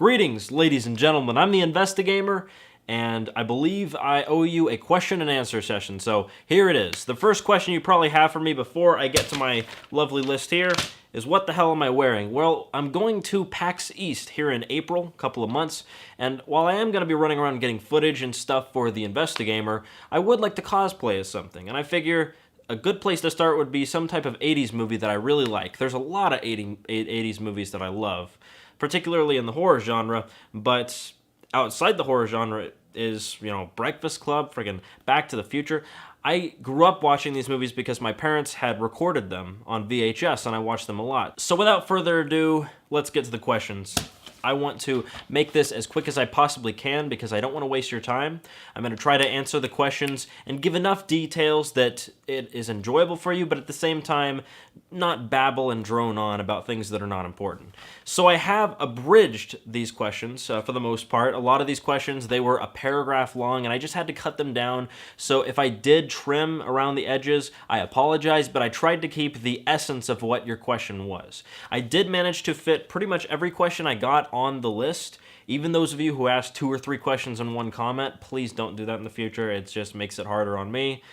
Greetings, ladies and gentlemen. I'm the Investigamer, and I believe I owe you a question and answer session. So here it is. The first question you probably have for me before I get to my lovely list here is, what the hell am I wearing? Well, I'm going to PAX East here in April, a couple of months, and while I am going to be running around getting footage and stuff for the Investigamer, I would like to cosplay as something, and I figure a good place to start would be some type of 80s movie that I really like. There's a lot of 80s movies that I love, particularly in the horror genre, but outside the horror genre is, Breakfast Club, friggin' Back to the Future. I grew up watching these movies because my parents had recorded them on VHS, and I watched them a lot. So without further ado, let's get to the questions. I want to make this as quick as I possibly can because I don't want to waste your time. I'm going to try to answer the questions and give enough details that it is enjoyable for you, but at the same time, not babble and drone on about things that are not important. So I have abridged these questions for the most part. A lot of these questions, they were a paragraph long, and I just had to cut them down. So if I did trim around the edges, I apologize, but I tried to keep the essence of what your question was. I did manage to fit pretty much every question I got on the list. Even those of you who asked 2 or 3 questions in one comment, please don't do that in the future. It just makes it harder on me.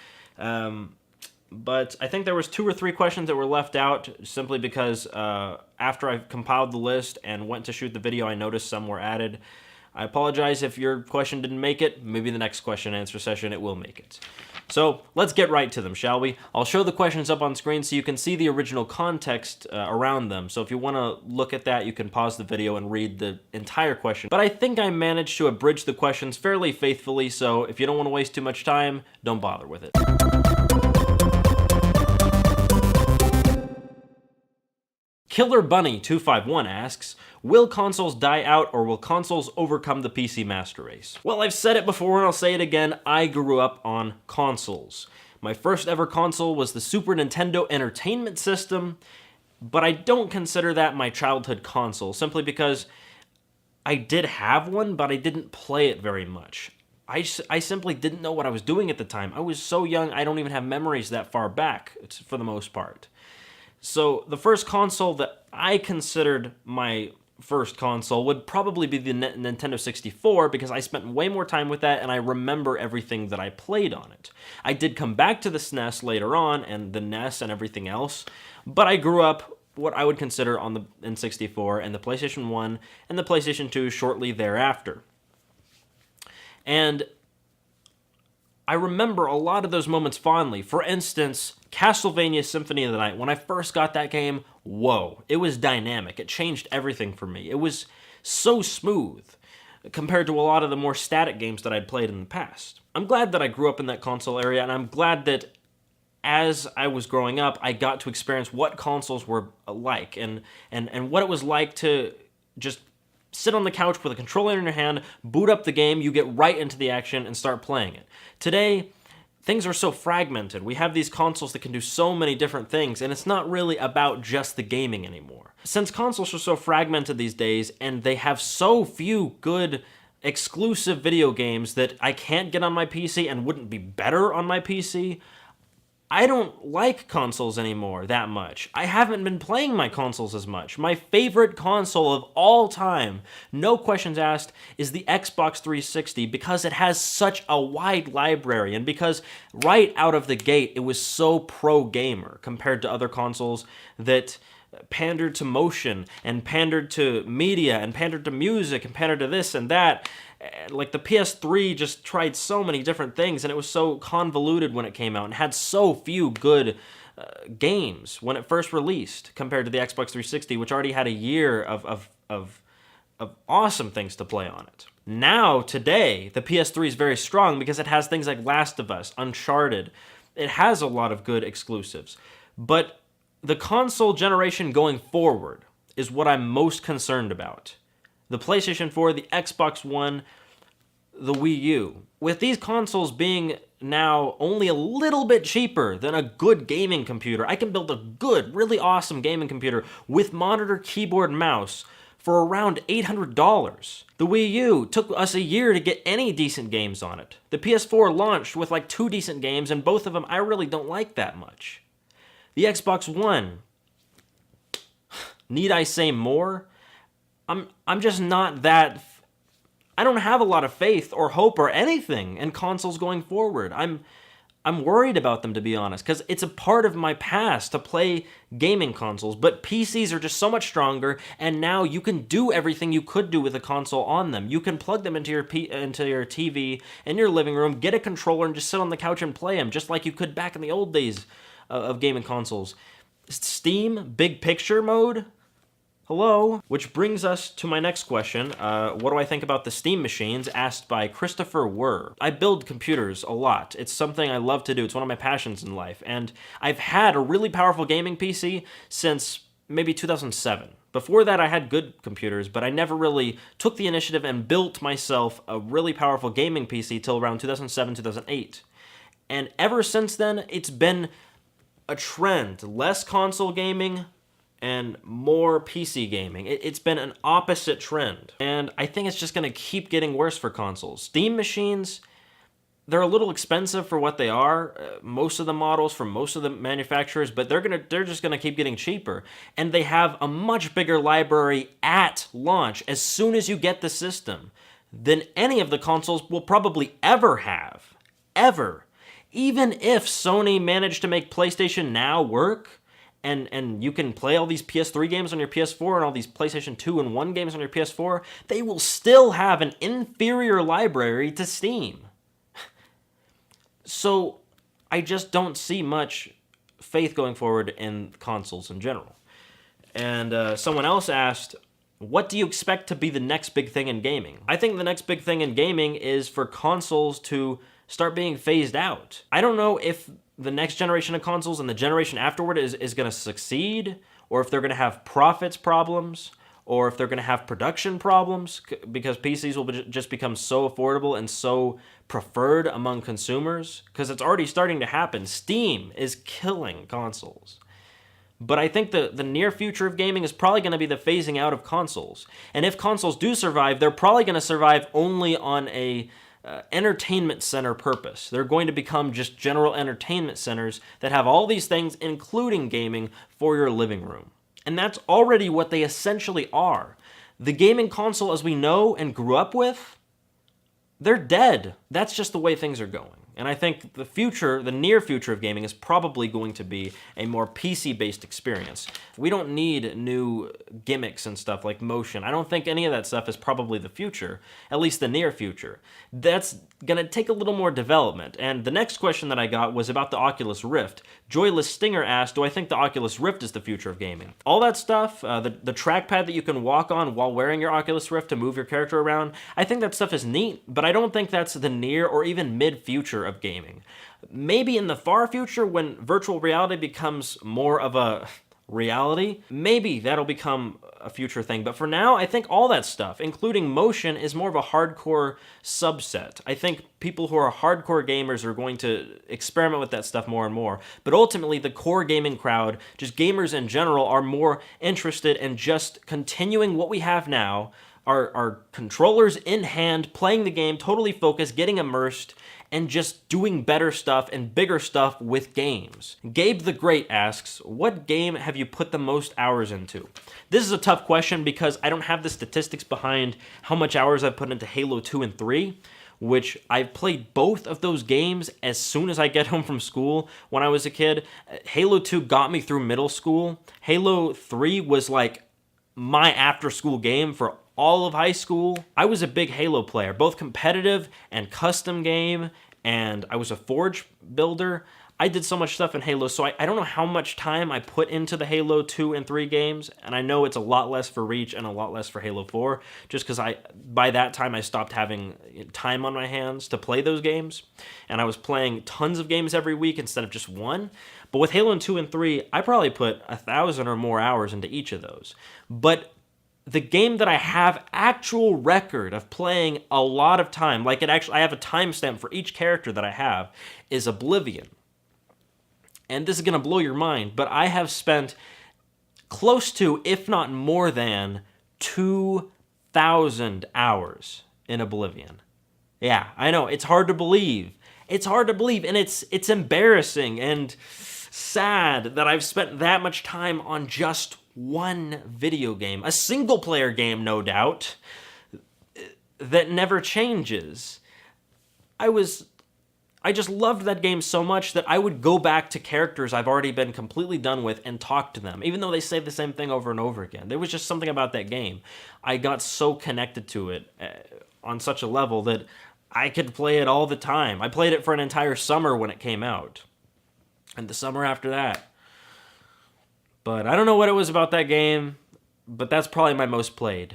But I think there was 2 or 3 questions that were left out simply because after I compiled the list and went to shoot the video, I noticed some were added. I apologize if your question didn't make it. Maybe the next question and answer session it will make it. So let's get right to them, shall we? I'll show the questions up on screen so you can see the original context around them. So if you want to look at that, you can pause the video and read the entire question. But I think I managed to abridge the questions fairly faithfully, so if you don't want to waste too much time, don't bother with it. Killer Bunny 251 asks, will consoles die out or will consoles overcome the PC master race? Well, I've said it before and I'll say it again, I grew up on consoles. My first ever console was the Super Nintendo Entertainment System, but I don't consider that my childhood console, simply because I did have one, but I didn't play it very much. I simply didn't know what I was doing at the time. I was so young, I don't even have memories that far back, for the most part. So the first console that I considered my first console would probably be the Nintendo 64 because I spent way more time with that and I remember everything that I played on it. I did come back to the SNES later on and the NES and everything else, but I grew up what I would consider on the N64 and the PlayStation 1 and the PlayStation 2 shortly thereafter. And I remember a lot of those moments fondly. For instance, Castlevania Symphony of the Night. When I first got that game, whoa, it was dynamic. It changed everything for me. It was so smooth compared to a lot of the more static games that I'd played in the past. I'm glad that I grew up in that console area, and I'm glad that as I was growing up, I got to experience what consoles were like and what it was like to just sit on the couch with a controller in your hand, boot up the game, you get right into the action and start playing it. Today, things are so fragmented. We have these consoles that can do so many different things, and it's not really about just the gaming anymore. Since consoles are so fragmented these days, and they have so few good exclusive video games that I can't get on my PC and wouldn't be better on my PC, I don't like consoles anymore that much. I haven't been playing my consoles as much. My favorite console of all time, no questions asked, is the Xbox 360 because it has such a wide library and because right out of the gate it was so pro-gamer compared to other consoles that pandered to motion and pandered to media and pandered to music and pandered to this and that. Like the PS3 just tried so many different things and it was so convoluted when it came out and had so few good games when it first released compared to the Xbox 360, which already had a year of awesome things to play on it. Now, today, the PS3 is very strong because it has things like Last of Us, Uncharted. It has a lot of good exclusives. But the console generation going forward is what I'm most concerned about. The PlayStation 4, the Xbox One, the Wii U. With these consoles being now only a little bit cheaper than a good gaming computer, I can build a good, really awesome gaming computer with monitor, keyboard, and mouse for around $800. The Wii U took us a year to get any decent games on it. The PS4 launched with like 2 decent games, and both of them I really don't like that much. The Xbox One, need I say more? I'm just not that. I don't have a lot of faith or hope or anything in consoles going forward. I'm worried about them, to be honest, because it's a part of my past to play gaming consoles, but PCs are just so much stronger, and now you can do everything you could do with a console on them. You can plug them into your TV in your living room, get a controller, and just sit on the couch and play them, just like you could back in the old days of gaming consoles. Steam Big Picture mode? Hello? Which brings us to my next question. What do I think about the Steam machines? Asked by Christopher Wurr. I build computers a lot. It's something I love to do. It's one of my passions in life. And I've had a really powerful gaming PC since maybe 2007. Before that, I had good computers, but I never really took the initiative and built myself a really powerful gaming PC till around 2007, 2008. And ever since then, it's been a trend. Less console gaming, and more PC gaming. It's been an opposite trend. And I think it's just gonna keep getting worse for consoles. Steam machines, they're a little expensive for what they are, most of the models from most of the manufacturers, but they're just gonna keep getting cheaper. And they have a much bigger library at launch as soon as you get the system than any of the consoles will probably ever have. Ever. Even if Sony managed to make PlayStation Now work, and you can play all these PS3 games on your PS4 and all these PlayStation 2 and 1 games on your PS4, they will still have an inferior library to Steam. So I just don't see much faith going forward in consoles in general. And someone else asked, what do you expect to be the next big thing in gaming? I think the next big thing in gaming is for consoles to start being phased out. I don't know if the next generation of consoles and the generation afterward is going to succeed, or if they're going to have profits problems, or if they're going to have production problems, because PCs will just become so affordable and so preferred among consumers, because it's already starting to happen. Steam is killing consoles. But I think the near future of gaming is probably going to be the phasing out of consoles. And if consoles do survive, they're probably going to survive only on a entertainment center purpose. They're going to become just general entertainment centers that have all these things, including gaming, for your living room. And that's already what they essentially are. The gaming console as we know and grew up with, they're dead. That's just the way things are going. And I think the near future of gaming is probably going to be a more PC-based experience. We don't need new gimmicks and stuff like motion. I don't think any of that stuff is probably the future, at least the near future. That's gonna take a little more development. And the next question that I got was about the Oculus Rift. Joyless Stinger asked, do I think the Oculus Rift is the future of gaming? All that stuff, the trackpad that you can walk on while wearing your Oculus Rift to move your character around, I think that stuff is neat, but I don't think that's the near or even mid-future of gaming. Maybe in the far future, when virtual reality becomes more of a reality, maybe that'll become a future thing. But for now, I think all that stuff, including motion, is more of a hardcore subset. I think people who are hardcore gamers are going to experiment with that stuff more and more. But ultimately, the core gaming crowd, just gamers in general, are more interested in just continuing what we have now, our controllers in hand, playing the game, totally focused, getting immersed, and just doing better stuff and bigger stuff with games. Gabe the Great asks, what game have you put the most hours into? This is a tough question because I don't have the statistics behind how much hours I've put into Halo 2 and 3, which I've played both of those games as soon as I get home from school when I was a kid. Halo 2 got me through middle school. Halo 3 was like my after-school game for all of high school. I was a big Halo player, both competitive and custom game, and I was a Forge builder. I did so much stuff in Halo, so I don't know how much time I put into the Halo 2 and 3 games, and I know it's a lot less for Reach and a lot less for Halo 4, just because by that time I stopped having time on my hands to play those games, and I was playing tons of games every week instead of just one. But with Halo 2 and 3, I probably put 1,000 or more hours into each of those. But the game that I have actual record of playing a lot of time, like I have a timestamp for each character that I have, is Oblivion. And this is going to blow your mind, but I have spent close to, if not more than, 2,000 hours in Oblivion. Yeah, I know, it's hard to believe. It's hard to believe, and it's embarrassing and sad that I've spent that much time on just one video game, a single-player game, no doubt, that never changes. I just loved that game so much that I would go back to characters I've already been completely done with and talk to them, even though they say the same thing over and over again. There was just something about that game. I got so connected to it on such a level that I could play it all the time. I played it for an entire summer when it came out, and the summer after that. But I don't know what it was about that game, but that's probably my most played.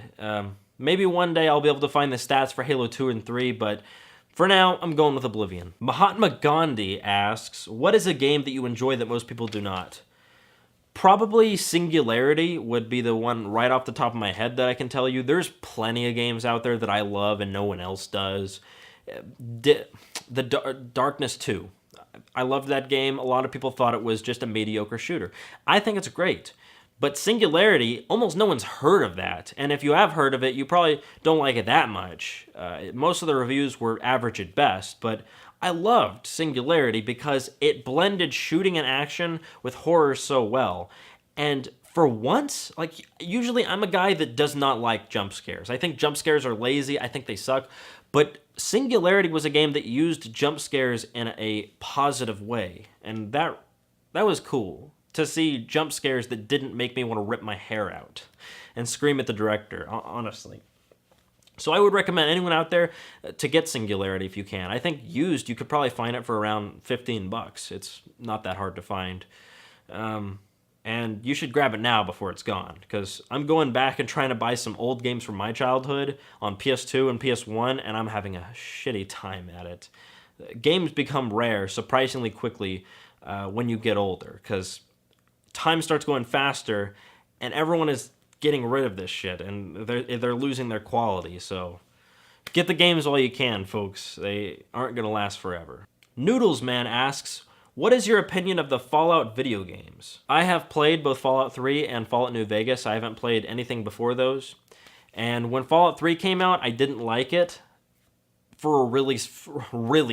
Maybe one day I'll be able to find the stats for Halo 2 and 3, but for now, I'm going with Oblivion. Mahatma Gandhi asks, what is a game that you enjoy that most people do not? Probably Singularity would be the one right off the top of my head that I can tell you. There's plenty of games out there that I love and no one else does. Darkness 2. I loved that game. A lot of people thought it was just a mediocre shooter. I think it's great. But Singularity, almost no one's heard of that. And if you have heard of it, you probably don't like it that much. Most of the reviews were average at best, but I loved Singularity because it blended shooting and action with horror so well. And for once, like, usually I'm a guy that does not like jump scares. I think jump scares are lazy. I think they suck. But Singularity was a game that used jump scares in a positive way. And that was cool, to see jump scares that didn't make me want to rip my hair out and scream at the director, honestly. So I would recommend anyone out there to get Singularity if you can. I think used, you could probably find it for around $15. It's not that hard to find. And you should grab it now before it's gone, because I'm going back and trying to buy some old games from my childhood on PS2 and PS1, and I'm having a shitty time at it. Games become rare surprisingly quickly when you get older, because time starts going faster, and everyone is getting rid of this shit, and they're losing their quality. So get the games while you can, folks. They aren't going to last forever. Noodlesman asks, what is your opinion of the Fallout video games? I have played both Fallout 3 and Fallout New Vegas. I haven't played anything before those. And when Fallout 3 came out, I didn't like it for a really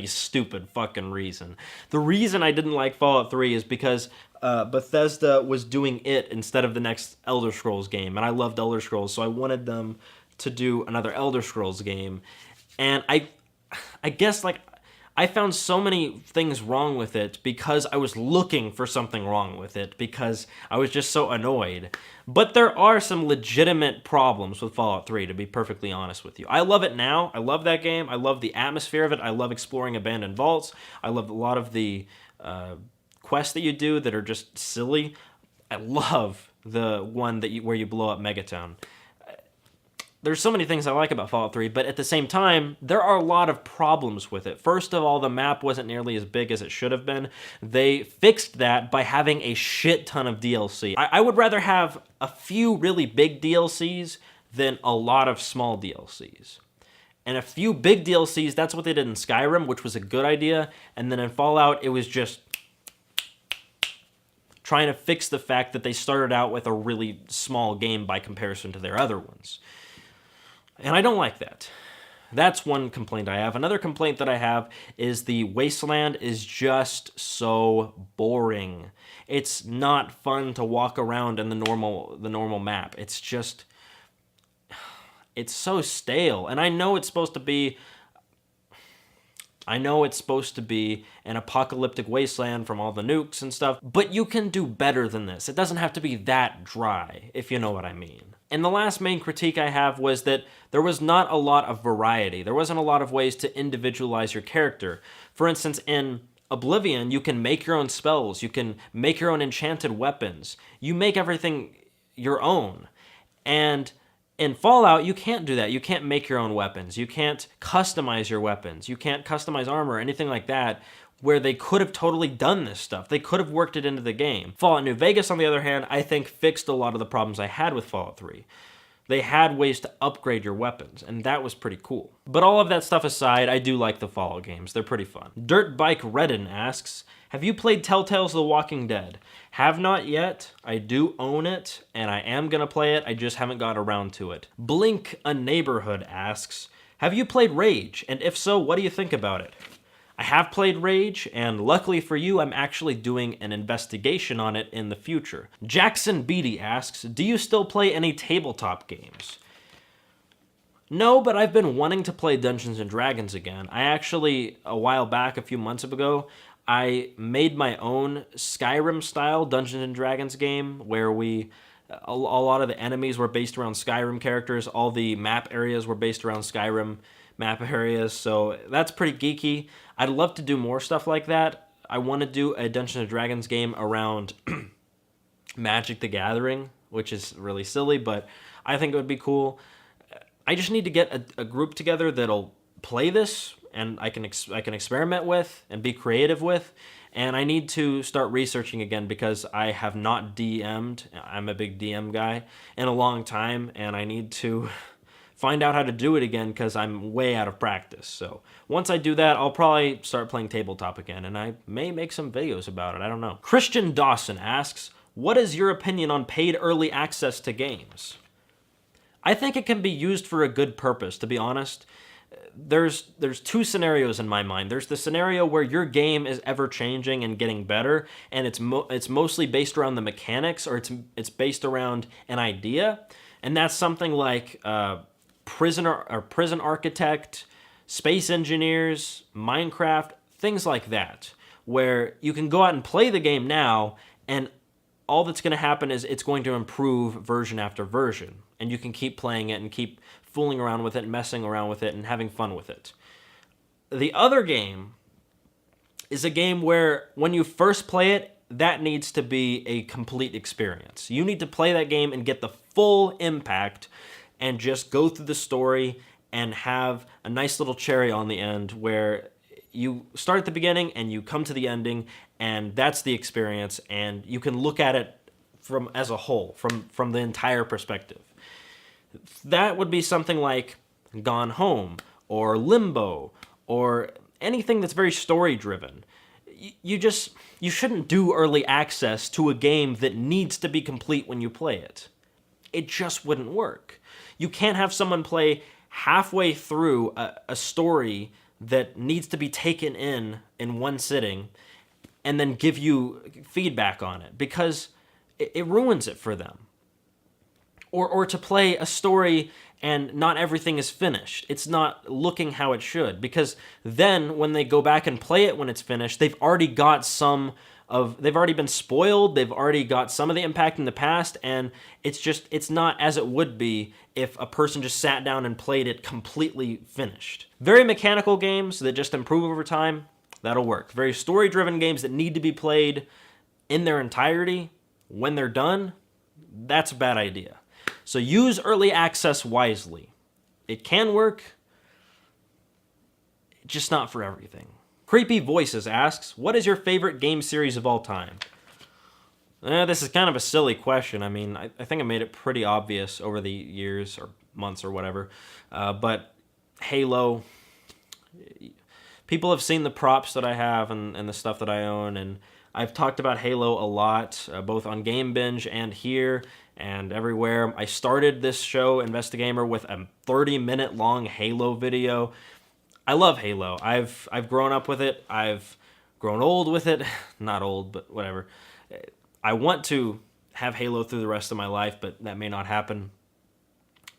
stupid fucking reason. The reason I didn't like Fallout 3 is because Bethesda was doing it instead of the next Elder Scrolls game. And I loved Elder Scrolls, so I wanted them to do another Elder Scrolls game. And I guess, like, I found so many things wrong with it because I was looking for something wrong with it, because I was just so annoyed. But there are some legitimate problems with Fallout 3, to be perfectly honest with you. I love it now. I love that game. I love the atmosphere of it. I love exploring abandoned vaults. I love a lot of the quests that you do that are just silly. I love the one where you blow up Megatown. There's so many things I like about Fallout 3, but at the same time, there are a lot of problems with it. First of all, the map wasn't nearly as big as it should have been. They fixed that by having a shit ton of DLC. I would rather have a few really big DLCs than a lot of small DLCs. And a few big DLCs, that's what they did in Skyrim, which was a good idea. And then in Fallout, it was just trying to fix the fact that they started out with a really small game by comparison to their other ones. And I don't like that. That's one complaint I have. Another complaint that I have is the Wasteland is just so boring. It's not fun to walk around in the normal map. It's so stale. And I know it's supposed to be an apocalyptic wasteland from all the nukes and stuff, but you can do better than this. It doesn't have to be that dry, if you know what I mean. And the last main critique I have was that there was not a lot of variety. There wasn't a lot of ways to individualize your character. For instance, in Oblivion, you can make your own spells. You can make your own enchanted weapons. You make everything your own. And in Fallout, you can't do that. You can't make your own weapons. You can't customize your weapons. You can't customize armor or anything like that, where they could have totally done this stuff. They could have worked it into the game. Fallout New Vegas, on the other hand, I think fixed a lot of the problems I had with Fallout 3. They had ways to upgrade your weapons, and that was pretty cool. But all of that stuff aside, I do like the Fallout games. They're pretty fun. Dirt Bike Redden asks, have you played Telltale's The Walking Dead? Have not yet. I do own it, and I am gonna play it. I just haven't got around to it. Blink a Neighborhood asks, have you played Rage? And if so, what do you think about it? I have played Rage, and luckily for you, I'm actually doing an investigation on it in the future. Jackson Beatty asks, do you still play any tabletop games? No, but I've been wanting to play Dungeons & Dragons again. I actually, a while back, a few months ago, I made my own Skyrim-style Dungeons & Dragons game where a lot of the enemies were based around Skyrim characters. All the map areas were based around Skyrim map areas, so that's pretty geeky. I'd love to do more stuff like that. I want to do a Dungeons & Dragons game around Magic the Gathering, which is really silly, but I think it would be cool. I just need to get a group together that'll play this and I can experiment with and be creative with. And I need to start researching again because I have not DM'd. I'm a big DM guy in a long time, and I need to find out how to do it again because I'm way out of practice. So once I do that, I'll probably start playing tabletop again, and I may make some videos about it. I don't know. Christian Dawson asks, what is your opinion on paid early access to games? I think it can be used for a good purpose, to be honest. There's two scenarios in my mind. There's the scenario where your game is ever changing and getting better, and it's mostly based around the mechanics, or it's based around an idea, and that's something like Prison Architect, Space Engineers, Minecraft, things like that, where you can go out and play the game now, and all that's going to happen is it's going to improve version after version, and you can keep playing it and keep fooling around with it, messing around with it, and having fun with it. The other game is a game where when you first play it, that needs to be a complete experience. You need to play that game and get the full impact and just go through the story and have a nice little cherry on the end where you start at the beginning and you come to the ending, and that's the experience, and you can look at it as a whole, from the entire perspective. That would be something like Gone Home or Limbo or anything that's very story driven. You shouldn't do early access to a game that needs to be complete when you play it. It just wouldn't work. You can't have someone play halfway through a story that needs to be taken in one sitting and then give you feedback on it, because it ruins it for them. Or to play a story and not everything is finished. It's not looking how it should, because then when they go back and play it when it's finished, they've already been spoiled, they've already got some of the impact in the past, and it's not as it would be if a person just sat down and played it completely finished. Very mechanical games that just improve over time, that'll work. Very story-driven games that need to be played in their entirety when they're done, that's a bad idea. So use early access wisely. It can work, just not for everything. Creepy Voices asks, what is your favorite game series of all time? This is kind of a silly question. I mean, I think I made it pretty obvious over the years or months or whatever. But Halo, people have seen the props that I have and the stuff that I own, and I've talked about Halo a lot, both on Game Binge and here and everywhere. I started this show, Investigamer, with a 30-minute long Halo video. I love Halo. I've grown up with it. I've grown old with it. Not old, but whatever. I want to have Halo through the rest of my life, but that may not happen.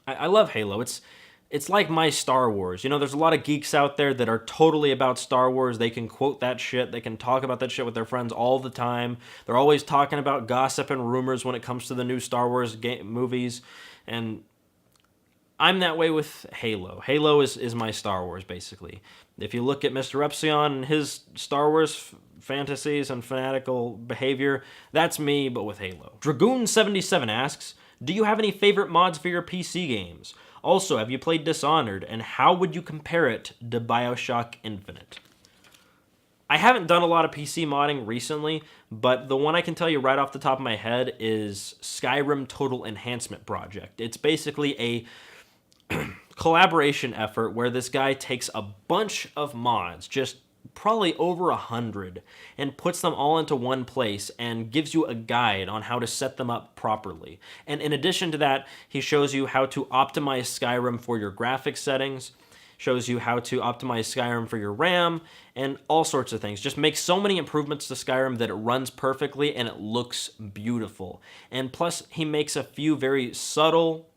I love Halo. It's like my Star Wars. You know, there's a lot of geeks out there that are totally about Star Wars. They can quote that shit. They can talk about that shit with their friends all the time. They're always talking about gossip and rumors when it comes to the new Star Wars movies. And I'm that way with Halo. Halo is my Star Wars, basically. If you look at Mr. Epsilon and his Star Wars fantasies and fanatical behavior, that's me, but with Halo. Dragoon77 asks, do you have any favorite mods for your PC games? Also, have you played Dishonored, and how would you compare it to BioShock Infinite? I haven't done a lot of PC modding recently, but the one I can tell you right off the top of my head is Skyrim Total Enhancement Project. It's basically a collaboration effort where this guy takes a bunch of mods, just probably over 100, and puts them all into one place and gives you a guide on how to set them up properly. And in addition to that, he shows you how to optimize Skyrim for your graphics settings, shows you how to optimize Skyrim for your RAM, and all sorts of things. Just makes so many improvements to Skyrim that it runs perfectly and it looks beautiful. And plus, he makes a few very subtle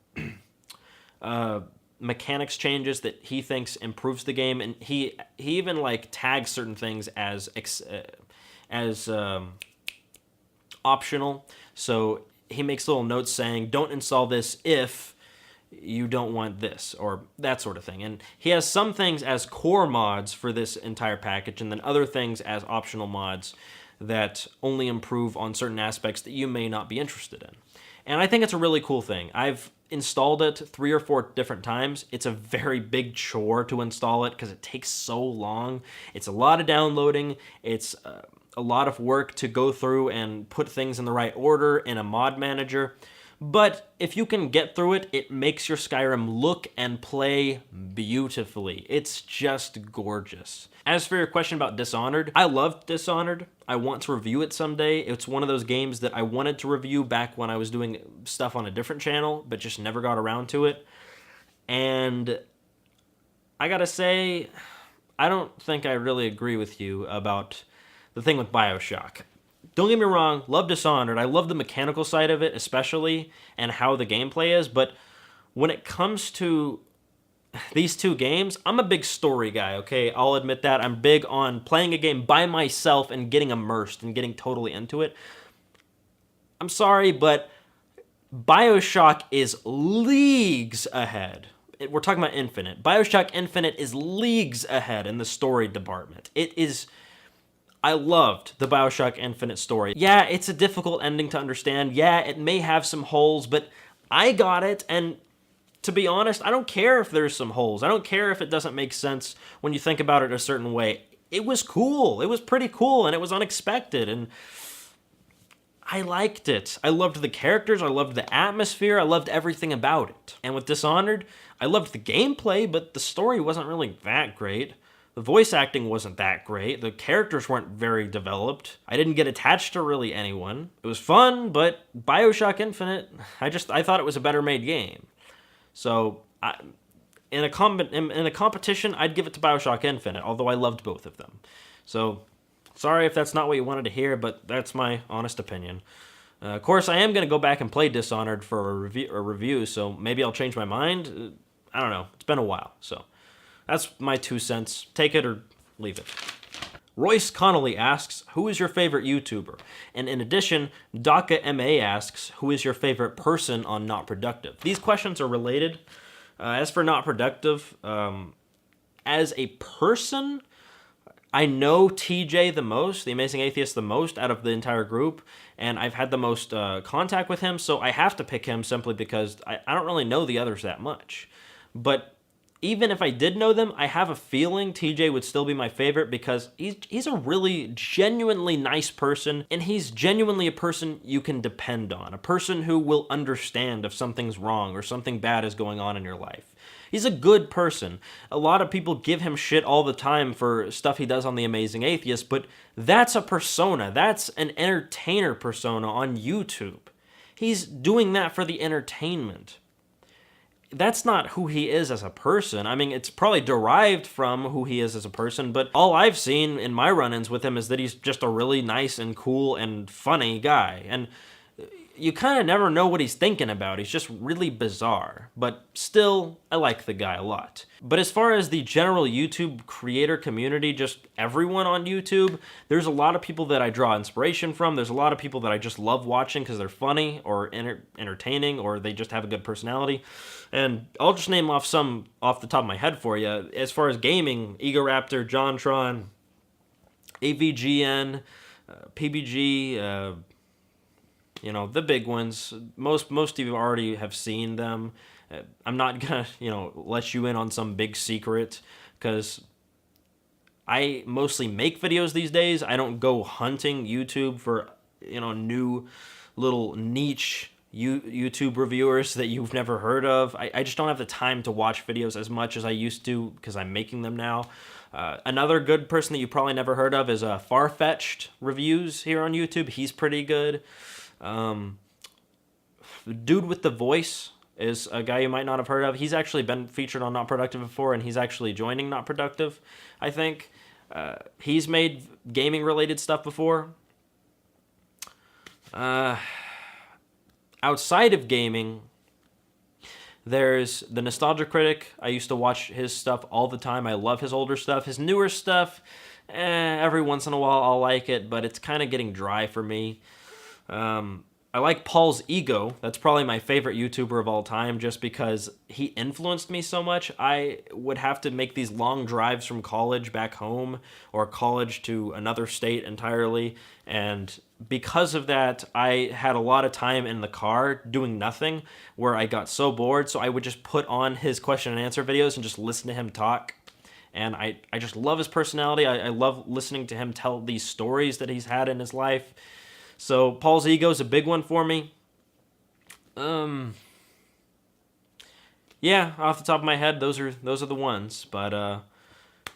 mechanics changes that he thinks improves the game, and he even like tags certain things as optional. So he makes little notes saying, don't install this if you don't want this, or that sort of thing. And he has some things as core mods for this entire package, and then other things as optional mods that only improve on certain aspects that you may not be interested in. And I think it's a really cool thing. I've installed it 3 or 4 different times. It's a very big chore to install it because it takes so long. It's a lot of downloading. It's a lot of work to go through and put things in the right order in a mod manager. But if you can get through it, it makes your Skyrim look and play beautifully. It's just gorgeous. As for your question about Dishonored, I loved Dishonored. I want to review it someday. It's one of those games that I wanted to review back when I was doing stuff on a different channel, but just never got around to it. And I gotta say, I don't think I really agree with you about the thing with BioShock. Don't get me wrong, love Dishonored. I love the mechanical side of it, especially, and how the gameplay is, but when it comes to these two games, I'm a big story guy, okay? I'll admit that. I'm big on playing a game by myself and getting immersed and getting totally into it. I'm sorry, but BioShock is leagues ahead. We're talking about Infinite. BioShock Infinite is leagues ahead in the story department. It is... I loved the BioShock Infinite story. Yeah, it's a difficult ending to understand. Yeah, it may have some holes, but I got it, and to be honest, I don't care if there's some holes. I don't care if it doesn't make sense when you think about it a certain way. It was cool. It was pretty cool, and it was unexpected, and I liked it. I loved the characters. I loved the atmosphere. I loved everything about it. And with Dishonored, I loved the gameplay, but the story wasn't really that great. The voice acting wasn't that great. The characters weren't very developed. I didn't get attached to really anyone. It was fun, but BioShock Infinite, I thought it was a better made game. So, in a competition, I'd give it to BioShock Infinite, although I loved both of them. So, sorry if that's not what you wanted to hear, but that's my honest opinion. Of course, I am going to go back and play Dishonored for a review, so maybe I'll change my mind. I don't know. It's been a while, so... That's my 2 cents. Take it or leave it. Royce Connolly asks, who is your favorite YouTuber? And in addition, Daka MA asks, who is your favorite person on Not Productive? These questions are related. As for Not Productive, as a person, I know TJ the most, the Amazing Atheist the most out of the entire group, and I've had the most contact with him, so I have to pick him simply because I don't really know the others that much. But even if I did know them, I have a feeling TJ would still be my favorite because he's a really genuinely nice person, and he's genuinely a person you can depend on, a person who will understand if something's wrong or something bad is going on in your life. He's a good person. A lot of people give him shit all the time for stuff he does on The Amazing Atheist, but that's a persona. That's an entertainer persona on YouTube. He's doing that for the entertainment. That's not who he is as a person. I mean, it's probably derived from who he is as a person, but all I've seen in my run-ins with him is that he's just a really nice and cool and funny guy. And you kind of never know what he's thinking about. He's just really bizarre. But still, I like the guy a lot. But as far as the general YouTube creator community, just everyone on YouTube, there's a lot of people that I draw inspiration from. There's a lot of people that I just love watching because they're funny or entertaining or they just have a good personality. And I'll just name off some off the top of my head for you. As far as gaming, Egoraptor, JonTron, AVGN, PBG, you know, the big ones. Most of you already have seen them. I'm not gonna, let you in on some big secret because I mostly make videos these days. I don't go hunting YouTube for, new little niche YouTube reviewers that you've never heard of. I just don't have the time to watch videos as much as I used to because I'm making them now. Another good person that you probably never heard of is Farfetched Reviews here on YouTube. He's pretty good. Dude with the Voice, is a guy you might not have heard of. He's actually been featured on Not Productive before, and he's actually joining Not Productive, I think. He's made gaming-related stuff before. Outside of gaming, there's the Nostalgia Critic. I used to watch his stuff all the time. I love his older stuff. His newer stuff, every once in a while I'll like it, but it's kind of getting dry for me. I like Paul's Ego. That's probably my favorite YouTuber of all time, just because he influenced me so much. I would have to make these long drives from college back home, or college to another state entirely, and because of that, I had a lot of time in the car doing nothing, where I got so bored, so I would just put on his question and answer videos and just listen to him talk. And I just love his personality. I love listening to him tell these stories that he's had in his life. So Paul's Ego is a big one for me. Yeah, off the top of my head, those are the ones. But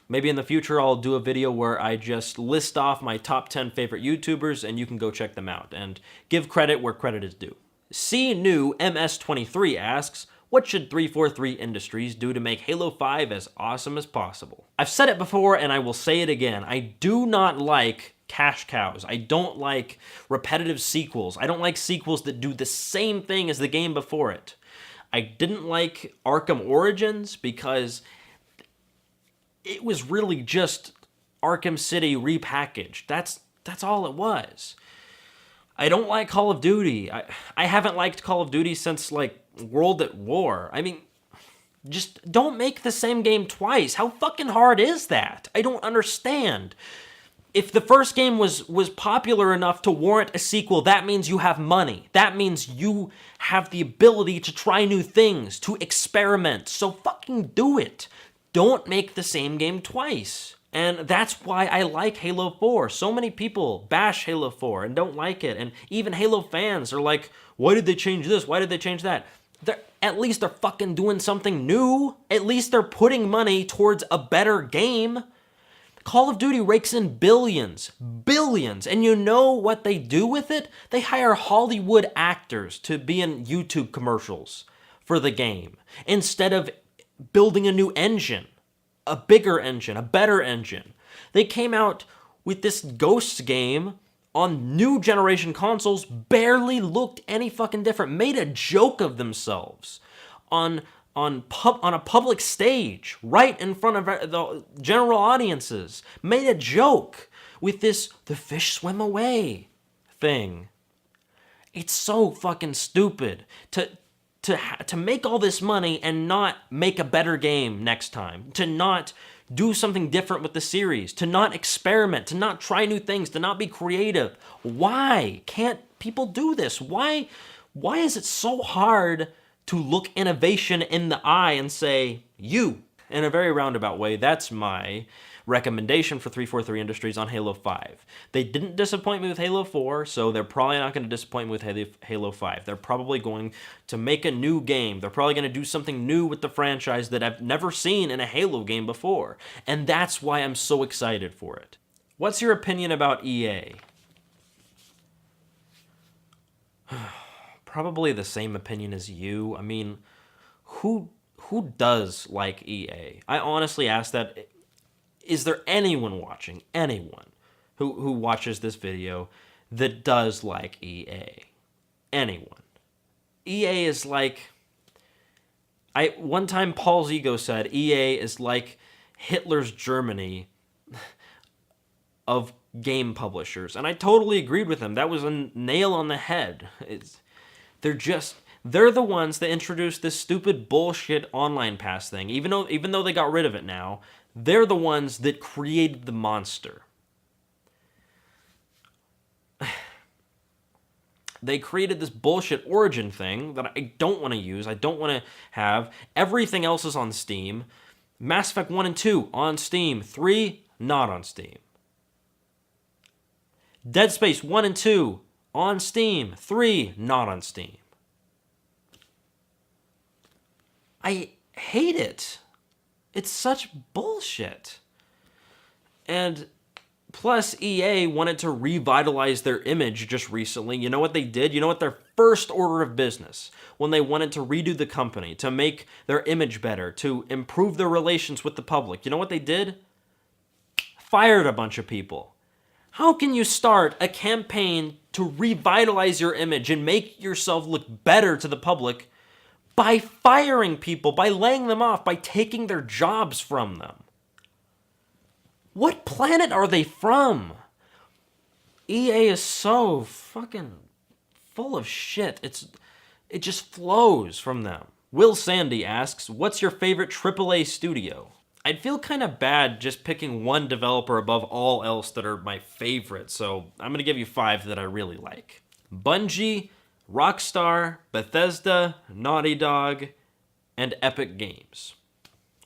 maybe in the future I'll do a video where I just list off my top 10 favorite YouTubers, and you can go check them out and give credit where credit is due. C New MS23 asks, what should 343 Industries do to make Halo 5 as awesome as possible? I've said it before and I will say it again. I do not like cash cows. I don't like repetitive sequels. I don't like sequels that do the same thing as the game before it. I didn't like Arkham Origins because it was really just Arkham City repackaged. That's all it was. I don't like Call of Duty. I haven't liked Call of Duty since, like, World at War. I mean, just don't make the same game twice. How fucking hard is that? I don't understand. If the first game was popular enough to warrant a sequel, that means you have money. That means you have the ability to try new things, to experiment. So fucking do it. Don't make the same game twice. And that's why I like Halo 4. So many people bash Halo 4 and don't like it. And even Halo fans are like, why did they change this? Why did they change that? At least they're fucking doing something new. At least they're putting money towards a better game. Call of Duty rakes in billions, and you know what they do with it? They hire Hollywood actors to be in YouTube commercials for the game, instead of building a new engine, a bigger engine, a better engine. They came out with this Ghosts game on new generation consoles, barely looked any fucking different, made a joke of themselves on a public stage, right in front of the general audiences, made a joke with this "the fish swim away" thing. It's so fucking stupid to make all this money and not make a better game next time, to not do something different with the series, to not experiment, to not try new things, to not be creative. Why can't people do this? Why is it so hard to look innovation in the eye and say, you? In a very roundabout way, that's my recommendation for 343 Industries on Halo 5. They didn't disappoint me with Halo 4, so they're probably not going to disappoint me with Halo 5. They're probably going to make a new game. They're probably going to do something new with the franchise that I've never seen in a Halo game before. And that's why I'm so excited for it. What's your opinion about EA? Probably the same opinion as you. I mean, who does like EA? I honestly ask that. Is there anyone watching, anyone who watches this video that does like EA? Anyone? EA is like, one time Paul's Ego said EA is like Hitler's Germany of game publishers, and I totally agreed with him. That was a nail on the head. They're the ones that introduced this stupid bullshit online pass thing. Even though they got rid of it now, they're the ones that created the monster. They created this bullshit Origin thing that I don't want to use. I don't want to have. Everything else is on Steam. Mass Effect 1 and 2 on Steam. 3 not on Steam. Dead Space 1 and 2 on Steam. 3 not on Steam. I hate it. It's such bullshit. And Plus, EA wanted to revitalize their image just recently. You know what they did? You know what their first order of business, when they wanted to redo the company, to make their image better, to improve their relations with the public, you know what they did? Fired a bunch of people. How can you start a campaign to revitalize your image and make yourself look better to the public by firing people, by laying them off, by taking their jobs from them? What planet are they from? EA is so fucking full of shit. It just flows from them. Will Sandy asks, what's your favorite AAA studio? I'd feel kind of bad just picking one developer above all else that are my favorite, so I'm going to give you 5 that I really like. Bungie, Rockstar, Bethesda, Naughty Dog, and Epic Games.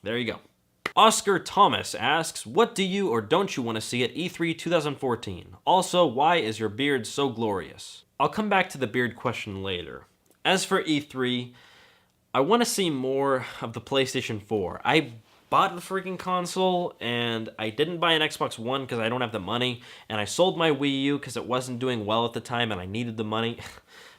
There you go. Oscar Thomas asks, what do you or don't you want to see at E3 2014? Also, why is your beard so glorious? I'll come back to the beard question later. As for E3, I want to see more of the PlayStation 4. I bought the freaking console, and I didn't buy an Xbox One because I don't have the money, and I sold my Wii U because it wasn't doing well at the time and I needed the money.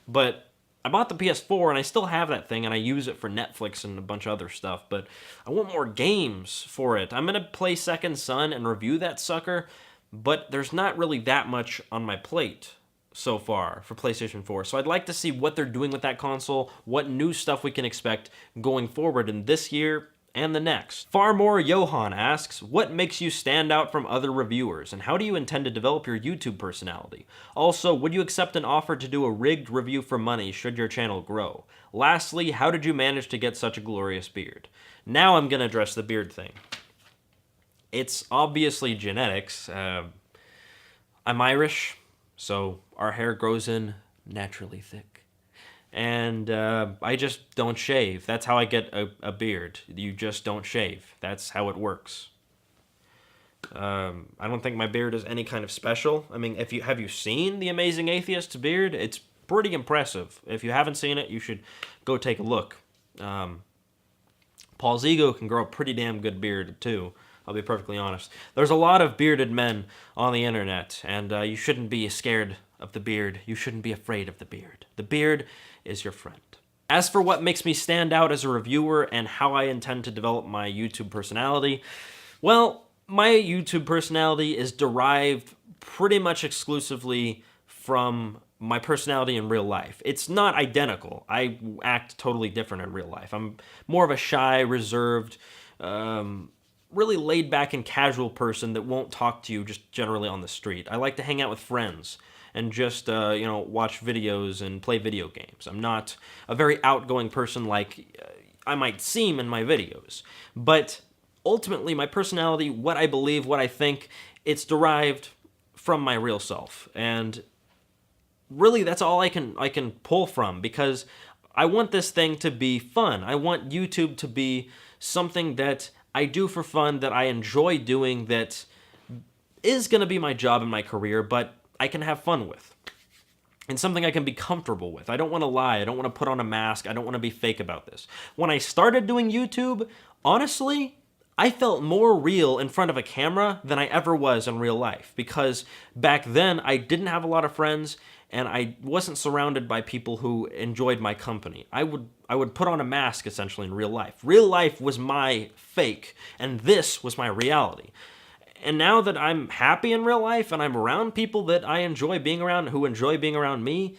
But I bought the PS4 and I still have that thing and I use it for Netflix and a bunch of other stuff, but I want more games for it. I'm going to play Second Son and review that sucker, but there's not really that much on my plate so far for PlayStation 4. So I'd like to see what they're doing with that console, what new stuff we can expect going forward in this year and the next. Far More Johan asks, what makes you stand out from other reviewers, and how do you intend to develop your YouTube personality? Also, would you accept an offer to do a rigged review for money should your channel grow? Lastly, how did you manage to get such a glorious beard? Now I'm going to address the beard thing. It's obviously genetics. I'm Irish, so our hair grows in naturally thick. And I just don't shave. That's how I get a beard. You just don't shave. That's how it works. I don't think my beard is any kind of special. I mean, have you seen The Amazing Atheist's beard? It's pretty impressive. If you haven't seen it, you should go take a look. Paul Zigo can grow a pretty damn good beard, too. I'll be perfectly honest. There's a lot of bearded men on the internet, and you shouldn't be scared of the beard. You shouldn't be afraid of the beard. The beard is your friend. As for what makes me stand out as a reviewer and how I intend to develop my YouTube personality, well, my YouTube personality is derived pretty much exclusively from my personality in real life. It's not identical. I act totally different in real life. I'm more of a shy, reserved, really laid back and casual person that won't talk to you just generally on the street. I like to hang out with friends and just, watch videos and play video games. I'm not a very outgoing person like I might seem in my videos. But ultimately, my personality, what I believe, what I think, it's derived from my real self. And really, that's all I can pull from, because I want this thing to be fun. I want YouTube to be something that I do for fun, that I enjoy doing, that is going to be my job and my career, but I can have fun with. And something I can be comfortable with. I don't want to lie. I don't want to put on a mask. I don't want to be fake about this. When I started doing YouTube, honestly, I felt more real in front of a camera than I ever was in real life, because back then I didn't have a lot of friends and I wasn't surrounded by people who enjoyed my company. I would put on a mask essentially in real life. Real life was my fake, and this was my reality. And now that I'm happy in real life and I'm around people that I enjoy being around, who enjoy being around me,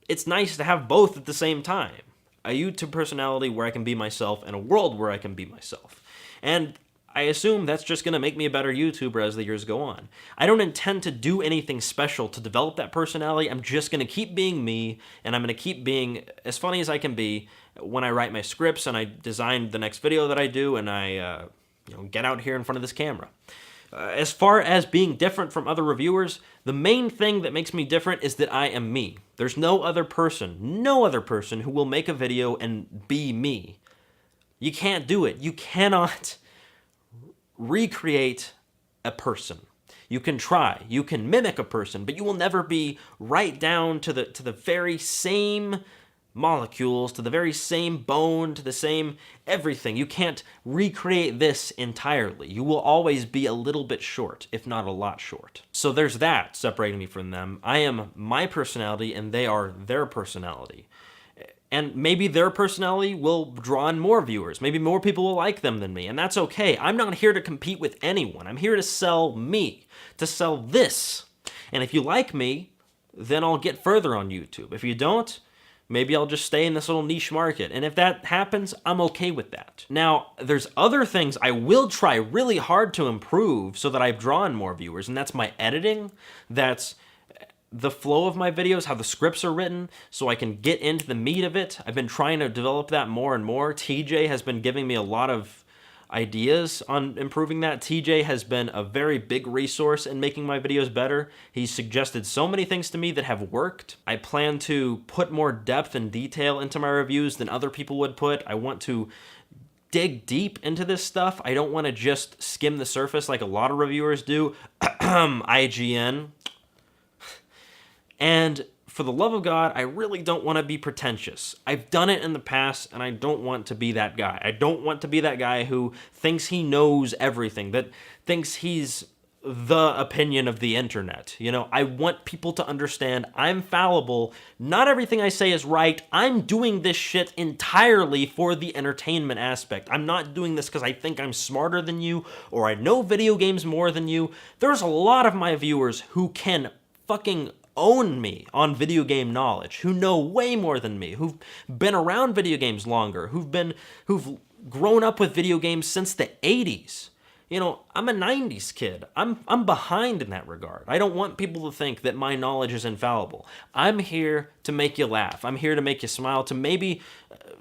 it's nice to have both at the same time. A YouTube personality where I can be myself and a world where I can be myself. And I assume that's just going to make me a better YouTuber as the years go on. I don't intend to do anything special to develop that personality. I'm just going to keep being me, and I'm going to keep being as funny as I can be when I write my scripts and I design the next video that I do, and I get out here in front of this camera. As far as being different from other reviewers, the main thing that makes me different is that I am me. There's no other person who will make a video and be me. You can't do it. You cannot recreate a person. You can try. You can mimic a person, but you will never be right down to the very same molecules, to the very same bone, to the same everything. You can't recreate this entirely. You will always be a little bit short, if not a lot short. So there's that separating me from them. I am my personality and they are their personality. And maybe their personality will draw in more viewers. Maybe more people will like them than me, and that's okay. I'm not here to compete with anyone. I'm here to sell me, to sell this. And if you like me, then I'll get further on YouTube. If you don't, maybe I'll just stay in this little niche market. And if that happens, I'm okay with that. Now, there's other things I will try really hard to improve so that I've drawn more viewers, and that's my editing. That's the flow of my videos, how the scripts are written, so I can get into the meat of it. I've been trying to develop that more and more. TJ has been giving me a lot of ideas on improving that. TJ has been a very big resource in making my videos better. He's suggested so many things to me that have worked. I plan to put more depth and detail into my reviews than other people would put. I want to dig deep into this stuff. I don't want to just skim the surface like a lot of reviewers do. IGN. And for the love of God, I really don't want to be pretentious. I've done it in the past, and I don't want to be that guy. I don't want to be that guy who thinks he knows everything, that thinks he's the opinion of the internet. You know, I want people to understand I'm fallible. Not everything I say is right. I'm doing this shit entirely for the entertainment aspect. I'm not doing this because I think I'm smarter than you or I know video games more than you. There's a lot of my viewers who can fucking own me on video game knowledge, who know way more than me, who've been around video games longer, who've grown up with video games since the 80s. You know, I'm a 90s kid. I'm behind in that regard. I don't want people to think that my knowledge is infallible. I'm here to make you laugh. I'm here to make you smile, to maybe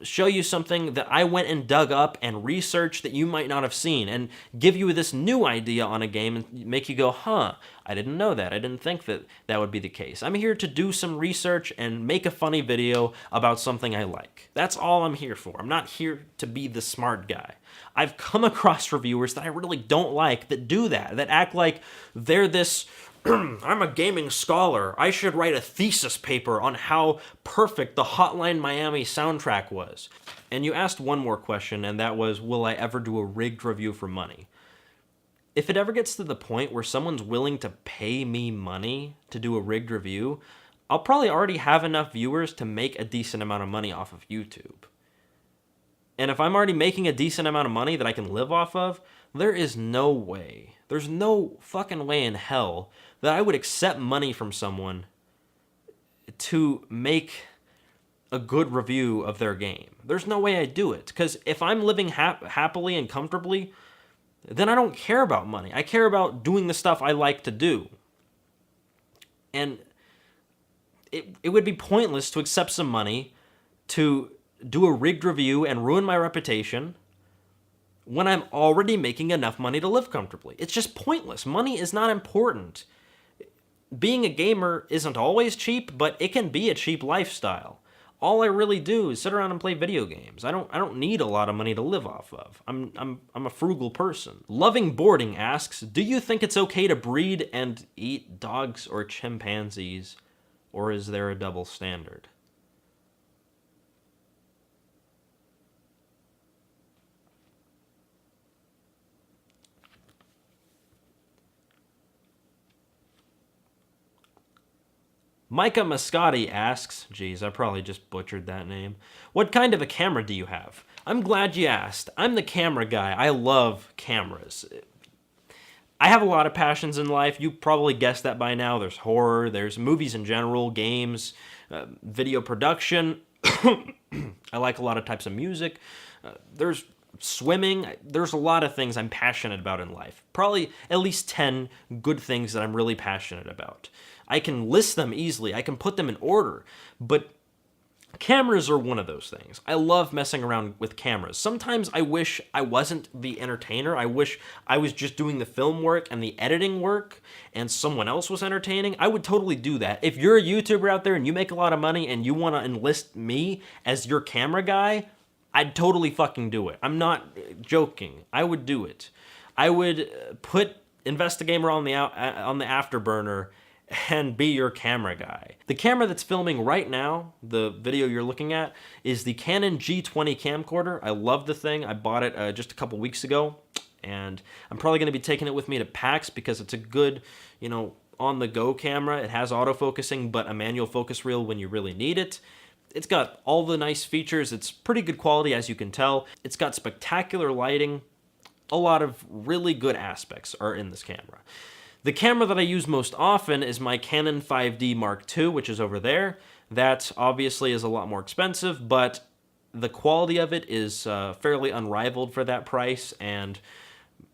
show you something that I went and dug up and researched that you might not have seen, and give you this new idea on a game and make you go, huh, I didn't know that. I didn't think that that would be the case. I'm here to do some research and make a funny video about something I like. That's all I'm here for. I'm not here to be the smart guy. I've come across reviewers that I really don't like that do that act like they're this, I'm a gaming scholar, I should write a thesis paper on how perfect the Hotline Miami soundtrack was. And you asked one more question, and that was, will I ever do a rigged review for money? If it ever gets to the point where someone's willing to pay me money to do a rigged review, I'll probably already have enough viewers to make a decent amount of money off of YouTube. And if I'm already making a decent amount of money that I can live off of, there is no way, there's no fucking way in hell that I would accept money from someone to make a good review of their game. There's no way I'd do it. Because if I'm living happily and comfortably, then I don't care about money. I care about doing the stuff I like to do. And it would be pointless to accept some money to do a rigged review and ruin my reputation when I'm already making enough money to live comfortably. It's just pointless. Money is not important. Being a gamer isn't always cheap, but it can be a cheap lifestyle. All I really do is sit around and play video games. I don't need a lot of money to live off of. I'm a frugal person. Loving Boarding asks, do you think it's okay to breed and eat dogs or chimpanzees, or is there a double standard? Micah Mascotti asks, geez, I probably just butchered that name. What kind of a camera do you have? I'm glad you asked. I'm the camera guy. I love cameras. I have a lot of passions in life. You probably guessed that by now. There's horror, there's movies in general, games, video production. I like a lot of types of music. There's swimming. There's a lot of things I'm passionate about in life. Probably at least 10 good things that I'm really passionate about. I can list them easily. I can put them in order. But cameras are one of those things. I love messing around with cameras. Sometimes I wish I wasn't the entertainer. I wish I was just doing the film work and the editing work and someone else was entertaining. I would totally do that. If you're a YouTuber out there and you make a lot of money and you want to enlist me as your camera guy, I'd totally fucking do it. I'm not joking. I would do it. I would put Investigamer on the afterburner and be your camera guy. The camera that's filming right now, the video you're looking at, is the Canon G20 camcorder. I love the thing. I bought it just a couple weeks ago, and I'm probably going to be taking it with me to PAX because it's a good, on-the-go camera. It has autofocusing, but a manual focus reel when you really need it. It's got all the nice features. It's pretty good quality, as you can tell. It's got spectacular lighting. A lot of really good aspects are in this camera. The camera that I use most often is my Canon 5D Mark II, which is over there. That obviously is a lot more expensive, but the quality of it is fairly unrivaled for that price, and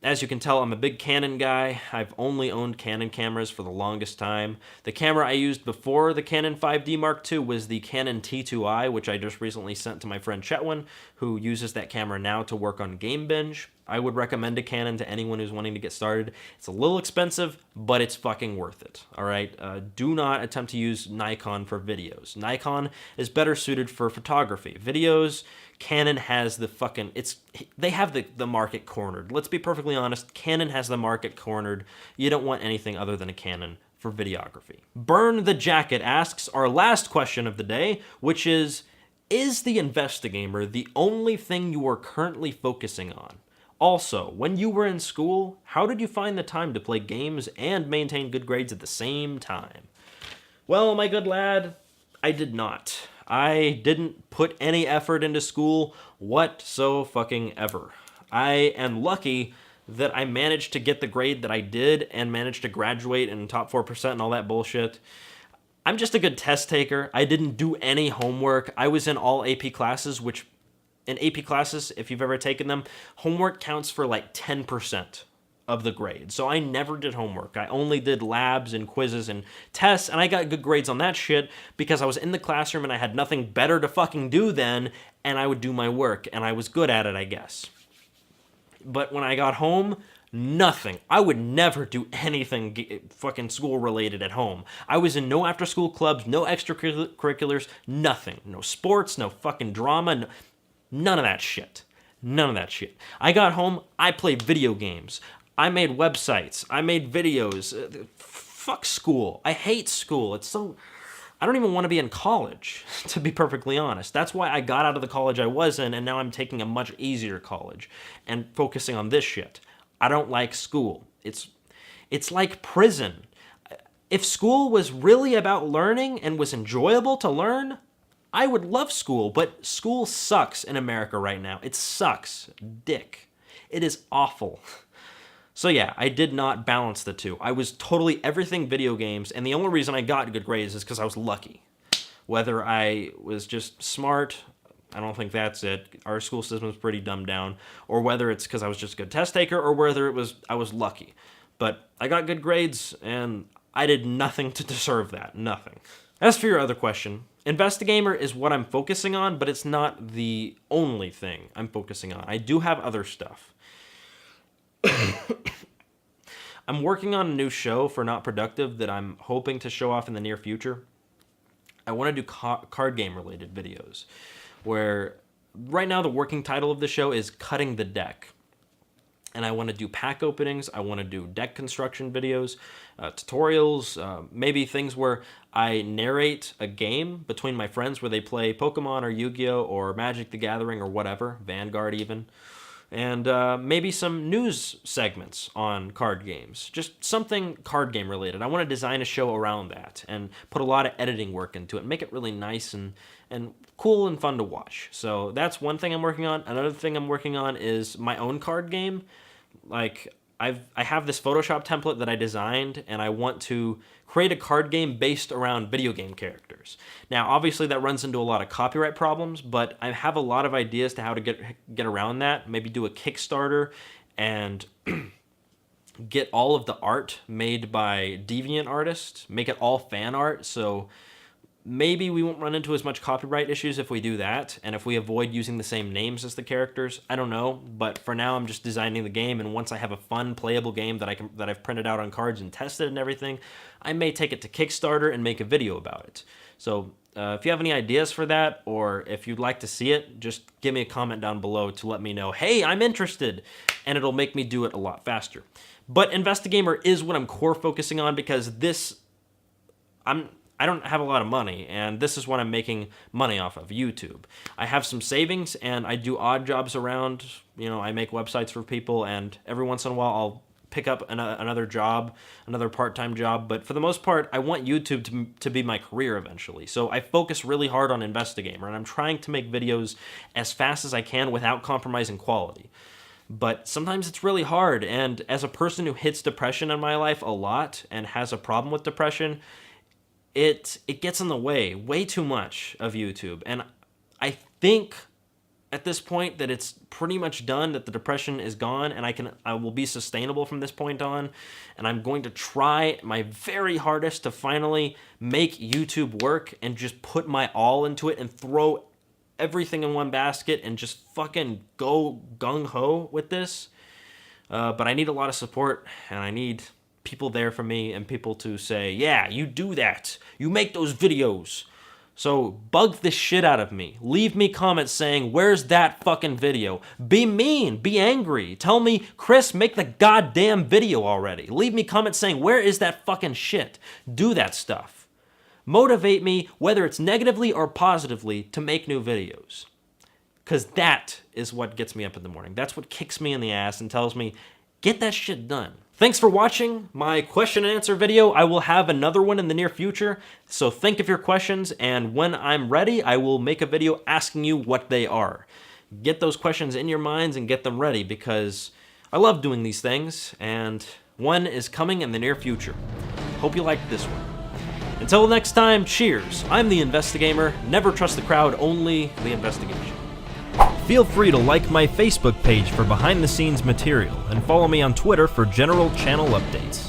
as you can tell, I'm a big Canon guy. I've only owned Canon cameras for the longest time. The camera I used before the Canon 5D Mark II was the Canon T2i, which I just recently sent to my friend Chetwin, who uses that camera now to work on Game Binge. I would recommend a Canon to anyone who's wanting to get started. It's a little expensive, but it's fucking worth it, all right? Do not attempt to use Nikon for videos. Nikon is better suited for photography. Videos, Canon has the fucking... They have the market cornered. Let's be perfectly honest, Canon has the market cornered. You don't want anything other than a Canon for videography. Burn the Jacket asks our last question of the day, which is the Investigamer the only thing you are currently focusing on? Also, when you were in school, how did you find the time to play games and maintain good grades at the same time? Well, my good lad, I did not. I didn't put any effort into school whatsoever. I am lucky that I managed to get the grade that I did and managed to graduate in top 4% and all that bullshit. I'm just a good test taker. I didn't do any homework. I was in all AP classes, which in AP classes, if you've ever taken them, homework counts for like 10% of the grade. So I never did homework. I only did labs and quizzes and tests, and I got good grades on that shit because I was in the classroom and I had nothing better to fucking do then, and I would do my work, and I was good at it, I guess. But when I got home, nothing. I would never do anything fucking school related at home. I was in no after school clubs, no extracurriculars, nothing. No sports, no fucking drama, none of that shit. None of that shit. I got home, I played video games. I made websites. I made videos. Fuck school. I hate school. I don't even want to be in college, to be perfectly honest. That's why I got out of the college I was in, and now I'm taking a much easier college and focusing on this shit. I don't like school. It's like prison. If school was really about learning and was enjoyable to learn, I would love school, but school sucks in America right now. It sucks dick. It is awful. So yeah, I did not balance the two. I was totally everything video games, and the only reason I got good grades is because I was lucky. Whether I was just smart, I don't think that's it. Our school system is pretty dumbed down. Or whether it's because I was just a good test taker, or whether I was lucky. But I got good grades, and I did nothing to deserve that. Nothing. As for your other question, Investigamer is what I'm focusing on, but it's not the only thing I'm focusing on. I do have other stuff. I'm working on a new show for Not Productive that I'm hoping to show off in the near future. I want to do card game related videos, where right now the working title of the show is Cutting the Deck. And I want to do pack openings, I want to do deck construction videos, tutorials, maybe things where I narrate a game between my friends where they play Pokemon or Yu-Gi-Oh! Or Magic the Gathering or whatever, Vanguard even. And maybe some news segments on card games. Just something card game related. I want to design a show around that and put a lot of editing work into it. Make it really nice and cool and fun to watch. So that's one thing I'm working on. Another thing I'm working on is my own card game. Like, I have this Photoshop template that I designed, and I want to create a card game based around video game characters. Now, obviously, that runs into a lot of copyright problems, but I have a lot of ideas to how to get around that. Maybe do a Kickstarter and get all of the art made by deviant artists, make it all fan art, so maybe we won't run into as much copyright issues if we do that, and if we avoid using the same names as the characters. I don't know, but for now I'm just designing the game, and once I have a fun, playable game that I've printed out on cards and tested and everything, I may take it to Kickstarter and make a video about it. So if you have any ideas for that, or if you'd like to see it, just give me a comment down below to let me know, hey, I'm interested, and it'll make me do it a lot faster. But Investigamer is what I'm core focusing on, because this I don't have a lot of money, and this is what I'm making money off of, YouTube. I have some savings, and I do odd jobs around. You know, I make websites for people, and every once in a while I'll pick up another job, another part-time job. But for the most part, I want YouTube to be my career eventually. So I focus really hard on Investigamer, and I'm trying to make videos as fast as I can without compromising quality. But sometimes it's really hard, and as a person who hits depression in my life a lot and has a problem with depression, it gets in the way too much of YouTube. And I think at this point that it's pretty much done, that the depression is gone, and I will be sustainable from this point on. And I'm going to try my very hardest to finally make YouTube work and just put my all into it and throw everything in one basket and just fucking go gung-ho with this. But I need a lot of support, and I need people there for me and people to say, yeah, you do that. You make those videos. So bug the shit out of me. Leave me comments saying, where's that fucking video? Be mean. Be angry. Tell me, Chris, make the goddamn video already. Leave me comments saying, where is that fucking shit? Do that stuff. Motivate me, whether it's negatively or positively, to make new videos. Because that is what gets me up in the morning. That's what kicks me in the ass and tells me, get that shit done. Thanks for watching my question and answer video. I will have another one in the near future, so think of your questions, and when I'm ready, I will make a video asking you what they are. Get those questions in your minds and get them ready, because I love doing these things, and one is coming in the near future. Hope you liked this one. Until next time, cheers. I'm the Investigamer. Never trust the crowd, only the investigation. Feel free to like my Facebook page for behind-the-scenes material, and follow me on Twitter for general channel updates.